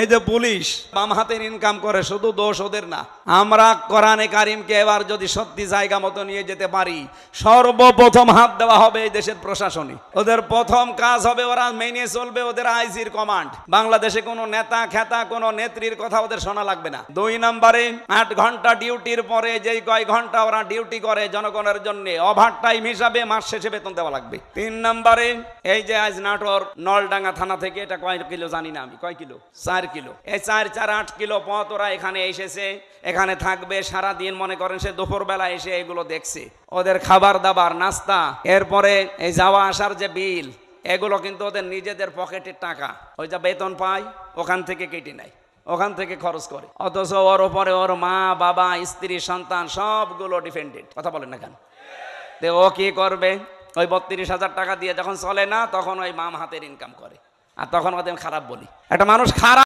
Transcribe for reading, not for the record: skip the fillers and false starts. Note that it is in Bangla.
এই যে পুলিশ বাম হাতের ইনকাম করে, শুধু দোষ ওদের না। আমরা কোরআনে কারিমকে এবার যদি সত্যি জায়গা মতো নিয়ে যেতে পারি, সর্বপ্রথম হাত দেওয়া হবে এই দেশের প্রশাসনে। ওদের প্রথম কাজ হবে ওরা মেনে চলবে ওদের আইজির কমান্ড। বাংলাদেশে কোনো নেতা খেতা কোনো নেত্রীর কথা ওদের শোনা লাগবে না। 2 নম্বরে 8 ঘন্টা ডিউটির পরে যেই কয় ঘন্টা ওরা ডিউটি করে জনগণের জন্য, ওভার টাইম হিসাবে মাস শেষে বেতন দেওয়া লাগবে। 3 নম্বরে এই যে আজ নাটোর নলডাঙ্গা থানা থেকে এটা কয় কিলো জানি না আমি, কয় কিলো, 4 কিলো, এই 4-4-8 কিলো পথ ওরা এখানে এসেছে, এখানে থাকবে সারাদিন। মনে করেন সে দুপুরবেলা এসে এগুলো দেখছে, ওদের খাবার দাবার নাস্তা, এরপরে এই যাওয়া আসার যে বিল, এগুলো কিন্তু ওদের নিজেদের পকেটের টাকা। ওই যা বেতন পায় ওখান থেকে কেটে নেয়, ওখান থেকে খরচ করে। অথচ ওর ওপরে ওর মা বাবা স্ত্রী সন্তান সবগুলো ডিপেন্ডেন্ট। কথা বলেন না কেন? ও কি করবে? ওই 32,000 টাকা দিয়ে যখন চলে না, তখন ওই বাম হাতের ইনকাম করে, আর তখন ওদের খারাপ বলি। একটা মানুষ খারাপ